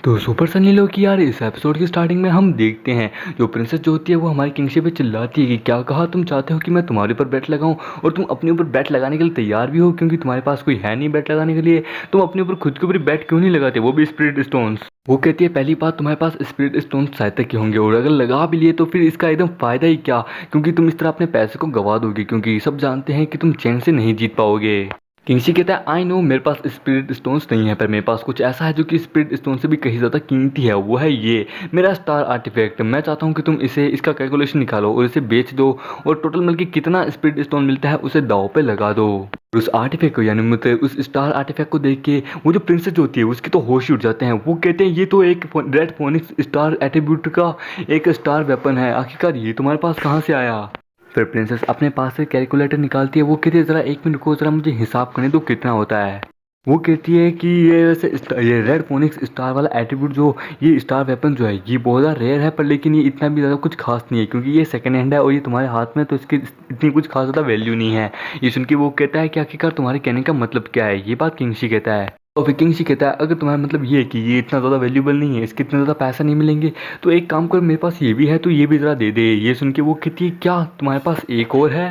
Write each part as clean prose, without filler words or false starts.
तो सुपर सनी लो कि यार इस एपिसोड की स्टार्टिंग में हम देखते हैं जो प्रिंसेस जो होती है वो हमारी किंगशिप पे चिल्लाती है कि क्या कहा, तुम चाहते हो कि मैं तुम्हारे ऊपर बैट लगाऊं और तुम अपने ऊपर बैट लगाने के लिए तैयार भी हो क्योंकि तुम्हारे पास कोई है नहीं बैट लगाने के लिए। तुम अपने ऊपर खुद के ऊपर बैट क्यों नहीं लगाते, वो भी स्पिरिट स्टोन्स। वो कहती है पहली बात तुम्हारे पास स्पिरिट स्टोन सहायता के होंगे और अगर लगा भी लिए तो फिर इसका एकदम फायदा ही क्या, क्योंकि तुम इस तरह अपने पैसे को गवा दोगे क्योंकि सब जानते हैं कि तुम चैन से नहीं जीत पाओगे। किंगसी कहता है आई नो मेरे पास स्पिरिट स्टोन्स नहीं है पर मेरे पास कुछ ऐसा है जो कि स्पिरिट स्टोन से भी कहीं ज़्यादा कीमती है, वो है ये मेरा स्टार आर्टिफैक्ट। मैं चाहता हूँ कि तुम इसे इसका कैलकुलेशन निकालो और इसे बेच दो और टोटल मिलकर कितना स्पिरिट स्टोन मिलता है उसे दाव पे लगा दो। और उस आर्टिफैक्ट को यानी मतलब उस स्टार आर्टिफैक्ट को देख के वो जो प्रिंसेस होती है उसके तो होश ही उड़ जाते हैं। वो कहते हैं ये तो एक रेड फोनिक्स स्टार एट्रीब्यूट का एक स्टार वेपन है, आखिरकार ये तुम्हारे पास कहाँ से आया। फिर प्रिंसेस अपने पास से कैलकुलेटर निकालती है। वो कहती है ज़रा एक मिनट रुको, ज़रा मुझे हिसाब करने दो कितना होता है। वो कहती है कि ये वैसे ये रेड फोनिक्स स्टार वाला एट्रीब्यूट जो ये स्टार वेपन जो है ये बहुत ज़्यादा रेयर है, पर लेकिन ये इतना भी ज़्यादा कुछ खास नहीं है क्योंकि ये सेकंड हैंड है और ये तुम्हारे हाथ में तो इसकी इतनी कुछ खास ज़्यादा वैल्यू नहीं है। ये सुन के वो कहता है कि आखिरकार तुम्हारे कहने का मतलब क्या है। ये बात किंगशी कहता है और फिर किंगशी कहता है अगर तुम्हारा मतलब ये है कि ये इतना ज़्यादा वैल्यूबल नहीं है, इसके इतना ज़्यादा पैसा नहीं मिलेंगे तो एक काम कर, मेरे पास ये भी है तो ये भी ज़रा दे दे। ये सुन के वो कहती है क्या तुम्हारे पास एक और है।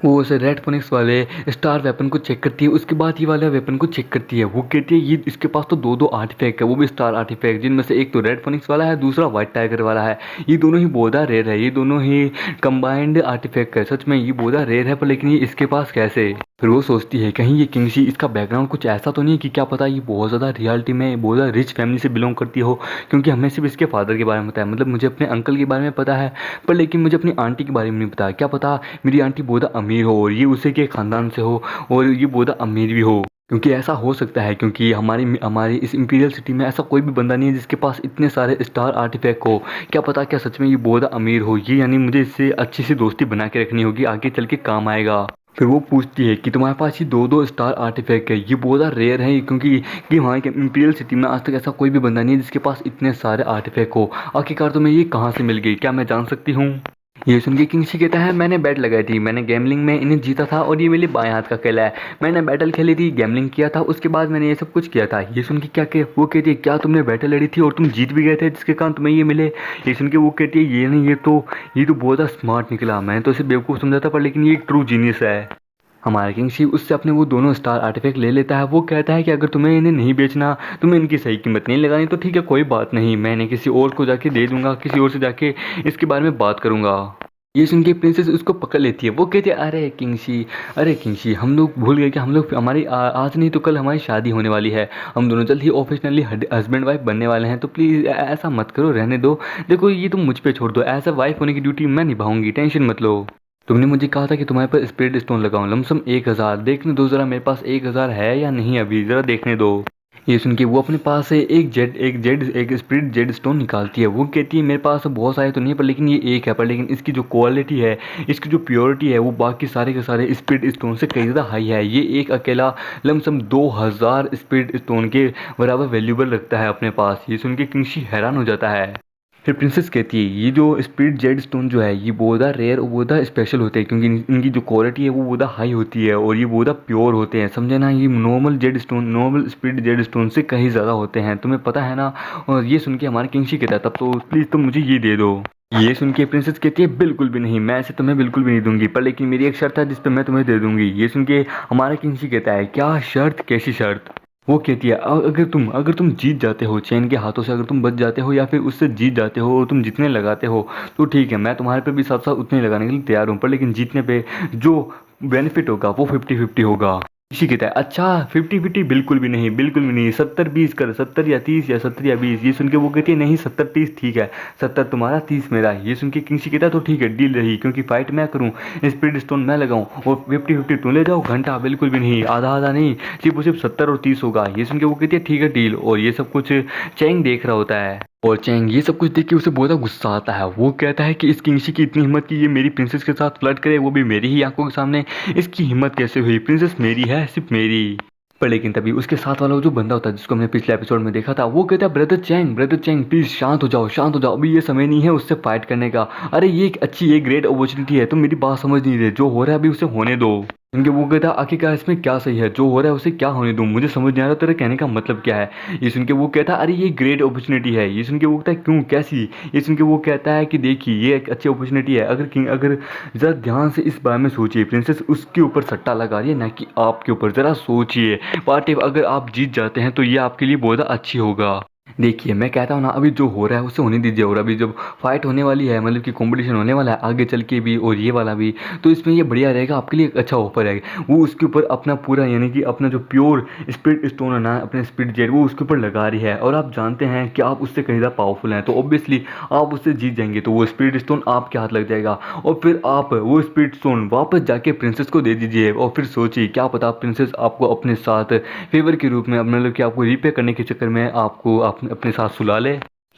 वो उसे रेड फोनिक्स वाले स्टार वेपन को चेक करती है, उसके बाद ये वाले वेपन को चेक करती है। वो कहती है ये इसके पास तो दो दो आर्टिफैक्ट है, वो भी स्टार आर्टिफैक्ट, जिनमें से एक तो रेड फोनिक्स वाला है दूसरा व्हाइट टाइगर वाला है। ये दोनों ही बोधा रेयर है, ये दोनों ही कंबाइंड आर्टिफैक्ट है। सच में ये बोधा रेयर है पर लेकिन ये इसके पास कैसे। फिर वो सोचती है कहीं ये किंगशी इसका बैकग्राउंड कुछ ऐसा तो नहीं है कि क्या पता ये बहुत ज़्यादा रियलिटी में बहुत ज़्यादा रिच फैमिली से बिलोंग करती हो, क्योंकि हमें सिर्फ इसके फादर के बारे में पता है, मतलब मुझे अपने अंकल के बारे में पता है पर लेकिन मुझे अपनी आंटी के बारे में नहीं पता। क्या पता मेरी आंटी बहुत अमीर हो और ये उसी के ख़ानदान से हो और ये बहुत अमीर भी हो, क्योंकि ऐसा हो सकता है क्योंकि हमारी हमारी इस इंपीरियल सिटी में ऐसा कोई भी बंदा नहीं है जिसके पास इतने सारे स्टार आर्टिफैक्ट हो। क्या पता क्या सच में ये बहुत अमीर हो ये, यानी मुझे इससे अच्छी सी दोस्ती बना के रखनी होगी, आगे चल के काम आएगा। फिर वो पूछती है कि तुम्हारे पास ये दो दो स्टार आर्टिफैक्ट है, ये बहुत रेयर है क्योंकि कि वहाँ के इंपीरियल सिटी में आज तक ऐसा कोई भी बंदा नहीं है जिसके पास इतने सारे आर्टिफैक्ट हो। आखिरकार तुम्हें ये कहाँ से मिल गई, क्या मैं जान सकती हूँ। ये सुन के किंगशी कहता है मैंने बैट लगाई थी, मैंने गैमलिंग में इन्हें जीता था और ये मेरे बाएं हाथ का खेला है। मैंने बैटल खेली थी, गैमलिंग किया था, उसके बाद मैंने ये सब कुछ किया था। ये सुन के क्या के वो कहती है क्या तुमने बैटल लड़ी थी और तुम जीत भी गए थे जिसके कारण तुम्हें ये मिले। ये सुन के वो कहती है ये नहीं, ये तो बहुत स्मार्ट निकला, मैंने तो इसे बेवकूफ़ समझा था पर लेकिन ये एक ट्रू जीनियस है। हमारा किंगशी उससे अपने वो दोनों स्टार आर्टिफैक्ट ले लेता है। वो कहता है कि अगर तुम्हें इन्हें नहीं बेचना, तुम्हें इनकी सही कीमत नहीं लगानी तो ठीक है कोई बात नहीं, मैं इन्हें किसी और को जाके दे दूंगा, किसी और से जाके इसके बारे में बात करूंगा। ये सुन के प्रिंसेस उसको पकड़ लेती है। वो कहती है अरे किंगशी हम लोग भूल गए कि हम लोग हमारी आज नहीं तो कल हमारी शादी होने वाली है, हम दोनों जल्द ही ऑफिशियली हस्बैंड वाइफ बनने वाले हैं, तो प्लीज़ ऐसा मत करो, रहने दो। देखो ये तुम मुझ पे छोड़ दो, एज अ वाइफ होने की ड्यूटी मैं निभाऊंगी, टेंशन मत लो। तुमने मुझे कहा था कि तुम्हारे पास स्पिरिट स्टोन लगाऊं, लमसम 1000, देखने दो ज़रा मेरे पास 1000 है या नहीं, अभी ज़रा देखने दो। ये सुन के वो अपने पास से एक स्पिरिट जेड स्टोन निकालती है। वो कहती है मेरे पास बहुत सारे तो नहीं है पर लेकिन ये एक है, पर लेकिन इसकी जो क्वालिटी है, इसकी जो प्योरिटी है वो बाकी सारे के सारे स्पिरिट स्टोन से कई ज़्यादा हाई है। ये एक अकेला लमसम 2000 स्पिरिट स्टोन के बराबर वैल्यूबल रखता है अपने पास। ये सुन के किंगशी हैरान हो जाता है। फिर प्रिंसेस कहती है ये जो स्पिरिट जेड स्टोन जो है ये बहुत रेयर और बहुत स्पेशल होते हैं क्योंकि इनकी जो क्वालिटी है वो बहुत हाई होती है और ये बहुत प्योर होते हैं, समझे ना। ये नॉर्मल स्पिरिट जेड स्टोन से कहीं ज़्यादा होते हैं, तुम्हें पता है ना। और ये सुन के हमारे किंगशी कहता है तब तो प्लीज़ तुम मुझे ये दे दो। ये सुन के प्रिंसेस कहती है बिल्कुल भी नहीं, मैं ऐसे तुम्हें बिल्कुल भी नहीं दूंगी, पर लेकिन मेरी एक शर्त है जिस पर मैं तुम्हें दे दूंगी। ये सुन के हमारा किंगशी कहता है क्या शर्त, कैसी शर्त। वो कहती है अगर तुम जीत जाते हो, चैन के हाथों से अगर तुम बच जाते हो या फिर उससे जीत जाते हो और तुम जितने लगाते हो तो ठीक है, मैं तुम्हारे पे भी साथ साथ उतने लगाने के लिए तैयार हूँ, पर लेकिन जीतने पे जो बेनिफिट होगा वो 50-50 होगा। इसी कहता है अच्छा 50-50 बिल्कुल भी नहीं, बिल्कुल भी नहीं, 70-20 कर, 70 या 30 या 70 या 20। ये सुन के वो कहती है नहीं 70-30 ठीक है, 70 तुम्हारा 30 मेरा। ये सुन के किंगशी कहता है तो ठीक है डील रही, क्योंकि फाइट मैं करूँ, स्पिरिट स्टोन मैं लगाऊं और 50-50 तुम ले जाओ, घंटा बिल्कुल भी नहीं, आधा आधा नहीं, सिर्फ 70 और 30 होगा। ये सुन के वो कहती है ठीक है डील। और ये सब कुछ चैंग देख रहा होता है और चैंग ये सब कुछ देख के उसे बहुत ज़्यादा गुस्सा आता है। वो कहता है कि इस किंगशी की इतनी हिम्मत कि ये मेरी प्रिंसेस के साथ फ्लर्ट करे, वो भी मेरी ही आंखों के सामने, इसकी हिम्मत कैसे हुई, प्रिंसेस मेरी है सिर्फ मेरी। पर लेकिन तभी उसके साथ वाला जो बंदा होता है जिसको हमने पिछले एपिसोड में देखा था वो कहता है ब्रदर चैंग प्लीज शांत हो जाओ, अभी ये समय नहीं है उससे फाइट करने का। अरे ये एक अच्छी, एक ग्रेट अपॉर्चुनिटी है, तुम मेरी बात समझ नहीं रहे, जो हो रहा है अभी उसे होने दो। इनके वो कहता आखिरकार इसमें क्या सही है, जो हो रहा है उसे क्या होने दूं, मुझे समझ नहीं आ रहा तेरे कहने का मतलब क्या है। ये सुन के वो कहता है अरे ये ग्रेट अपॉर्चुनिटी है। ये सुन के वो कहता है क्यों कैसी। ये सुन के वो कहता है कि देखिए ये एक अच्छी अपॉर्चुनिटी है, अगर ज़रा ध्यान से इस बारे में सोचिए, प्रिंसेस उसके ऊपर सट्टा लगा रही है ना कि आपके ऊपर, ज़रा सोचिए। पार्ट अगर आप जीत जाते हैं तो ये आपके लिए बहुत अच्छी होगा। देखिए मैं कहता हूँ ना, अभी जो हो रहा है उसे होने दीजिए, और अभी जब फाइट होने वाली है, मतलब कि कंपटीशन होने वाला है आगे चल के भी और ये वाला भी, तो इसमें ये बढ़िया रहेगा, आपके लिए एक अच्छा ऑफर है। वो उसके ऊपर अपना पूरा यानी कि अपना जो प्योर स्पिरिट स्टोन है ना, अपने स्पिरिट जेट, वो उसके ऊपर लगा रही है, और आप जानते हैं कि आप उससे कहीं ज़्यादा पावरफुल हैं, तो ऑब्वियसली आप उससे जीत जाएंगे, तो वो स्पिरिट स्टोन आपके हाथ लग जाएगा, और फिर आप वो स्पिरिट स्टोन वापस जाके प्रिंसेस को दे दीजिए, और फिर सोचिए क्या पता प्रिंसेस आपको अपने साथ फेवर के रूप में, मतलब कि आपको रिपे करने के चक्कर में आपको अपने साथ सुला ले।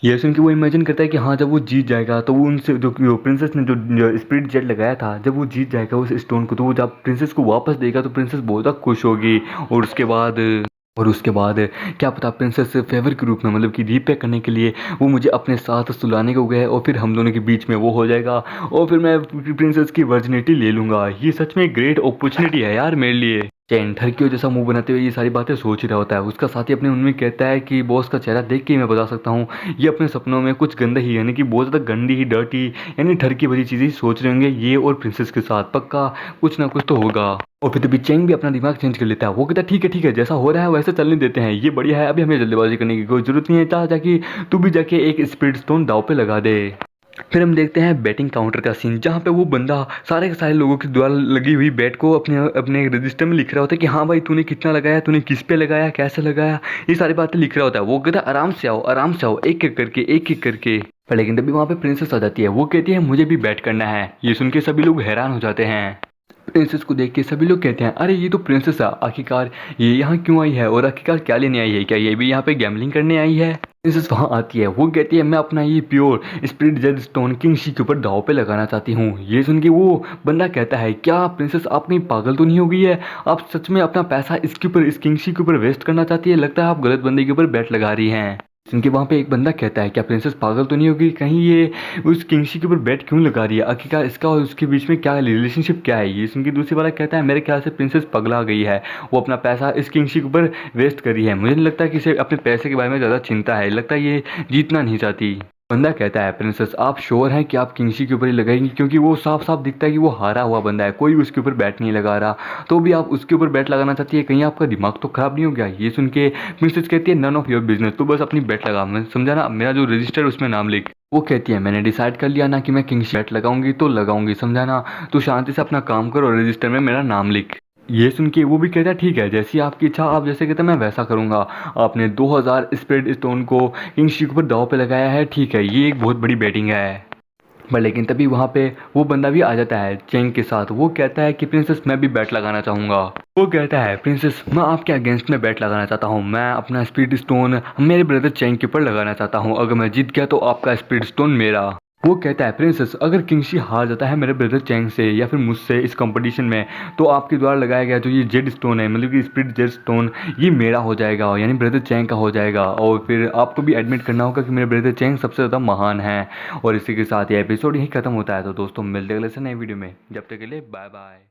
ये सुन के वो इमेजिन करता है कि हाँ जब वो जीत जाएगा तो वो उनसे जो प्रिंसेस ने जो स्पिरिट जेट लगाया था, जब वो जीत जाएगा उस स्टोन को, तो वो जब प्रिंसेस को वापस देगा तो प्रिंसेस बहुत ज़्यादा खुश होगी, और उसके बाद क्या पता प्रिंसेस फेवर के रूप में, मतलब कि रीपे करने के लिए वो मुझे अपने साथ सुलाने को गए, और फिर हम दोनों के बीच में वो हो जाएगा, और फिर मैं प्रिंसेस की वर्जिनिटी ले लूँगा। ये सच में ग्रेट अपॉर्चुनिटी है यार मेरे लिए। चैन ठरकियों जैसा मुंह बनाते हुए ये सारी बातें सोच ही रहा होता है। उसका साथी अपने मन में कहता है कि बॉस का चेहरा देख के ही मैं बता सकता हूँ ये अपने सपनों में कुछ गंदा ही, यानी कि बहुत ज़्यादा गंदी ही, डर्टी, यानी ठरकी भरी चीज़ें ही सोच रहे होंगे ये, और प्रिंसेस के साथ पक्का कुछ ना कुछ तो होगा। और फिर तभी चेंग भी अपना दिमाग चेंज कर लेता है। वो कहता है ठीक है जैसा हो रहा है वैसे चलने देते हैं, ये बढ़िया है, अभी हमें जल्दबाजी करने की कोई जरूरत नहीं है, चाह जाके तू भी जाके एक स्पिरिट स्टोन दाव पे लगा दे। फिर हम देखते हैं बैटिंग काउंटर का सीन, जहाँ पे वो बंदा सारे के सारे लोगों के द्वारा लगी हुई बैट को अपने अपने रजिस्टर में लिख रहा होता है कि हाँ भाई तूने कितना लगाया, तूने किस पे लगाया, कैसे लगाया, ये सारी बातें लिख रहा होता है। वो कहता है आराम से आओ, एक एक करके। पर लेकिन तभी वहाँ पे प्रिंसेस आ जाती है। वो कहती है मुझे भी बैट करना है। ये सुन के सभी लोग हैरान हो जाते हैं। प्रिंसेस को देख के सभी लोग कहते हैं अरे ये तो प्रिंसेस है, आखिरकार ये यहाँ क्यों आई है, और आखिरकार क्या लेने आई है, क्या ये भी यहाँ पे गैम्बलिंग करने आई है। प्रिंसेस वहाँ आती है। वो कहती है मैं अपना ये प्योर स्पिरिट जेड स्टोन किंगशी के ऊपर दाव पे लगाना चाहती हूँ। ये सुन के वो बंदा कहता है क्या प्रिंसेस आप कहीं पागल तो नहीं हो गई है, आप सच में अपना पैसा इसके ऊपर, इस किंगशी के ऊपर वेस्ट करना चाहती है, लगता है आप गलत बंदे के ऊपर बैट लगा रही हैं। जिनके वहाँ पे एक बंदा कहता है क्या प्रिंसेस पागल तो नहीं होगी, कहीं ये उस किंगशी के ऊपर बैट क्यों लगा रही है, आखिरकार इसका और उसके बीच में क्या रिलेशनशिप क्या है। ये सुनकर दूसरी वाला कहता है मेरे ख्याल से प्रिंसेस पगला गई है, वो अपना पैसा इस किंगशी के ऊपर वेस्ट कर रही है, मुझे नहीं लगता कि इसे अपने पैसे के बारे में ज़्यादा चिंता है, लगता है ये जीतना नहीं चाहती। बंदा कहता है प्रिंसेस आप श्योर हैं कि आप किंगशी के ऊपर ही लगाएंगी, क्योंकि वो साफ साफ दिखता है कि वो हारा हुआ बंदा है, कोई उसके ऊपर बैट नहीं लगा रहा, तो भी आप उसके ऊपर बैट लगाना चाहती है, कहीं आपका दिमाग तो खराब नहीं हो गया। ये सुन के प्रिंसेस कहती है नन ऑफ योर बिजनेस, तो बस अपनी बैट लगा, मैं समझा ना, मेरा जो रजिस्टर उसमें नाम लिख। वो कहती है मैंने डिसाइड कर लिया ना कि मैं किंगशी बैट लगाऊंगी तो लगाऊंगी, समझा ना, तो शांति से अपना काम करो, रजिस्टर में मेरा नाम लिख। ये सुन के वो भी कहता है ठीक है जैसी आपकी इच्छा, आप जैसे कहते हैं मैं वैसा करूँगा। आपने 2000 स्प्रेड स्टोन को किंगशी के ऊपर दाव पे लगाया है, ठीक है ये एक बहुत बड़ी बैटिंग है। पर लेकिन तभी वहाँ पे वो बंदा भी आ जाता है चेंग के साथ। वो कहता है कि प्रिंसेस मैं भी बैट लगाना चाहूँगा। वो कहता है प्रिंसेस मैं आपके अगेंस्ट में बैट लगाना चाहता हूँ, मैं अपना स्पीड स्टोन मेरे ब्रदर चेंग के ऊपर लगाना चाहता हूँ, अगर मैं जीत गया तो आपका स्पीड स्टोन मेरा। वो कहता है प्रिंसेस अगर किंगशी हार जाता है मेरे ब्रदर चैंग से या फिर मुझसे इस कंपटीशन में, तो आपके द्वारा लगाया गया जो ये जेड स्टोन है, मतलब कि स्पिरिट जेड स्टोन, ये मेरा हो जाएगा, यानी ब्रदर चैंग का हो जाएगा। और फिर आपको भी एडमिट करना होगा कि मेरे ब्रदर चैंग सबसे ज़्यादा महान है। और इसी के साथ ये एपिसोड यहीं खत्म होता है। तो दोस्तों मिलते अगले से नए वीडियो में, जब तक के लिए बाय बाय।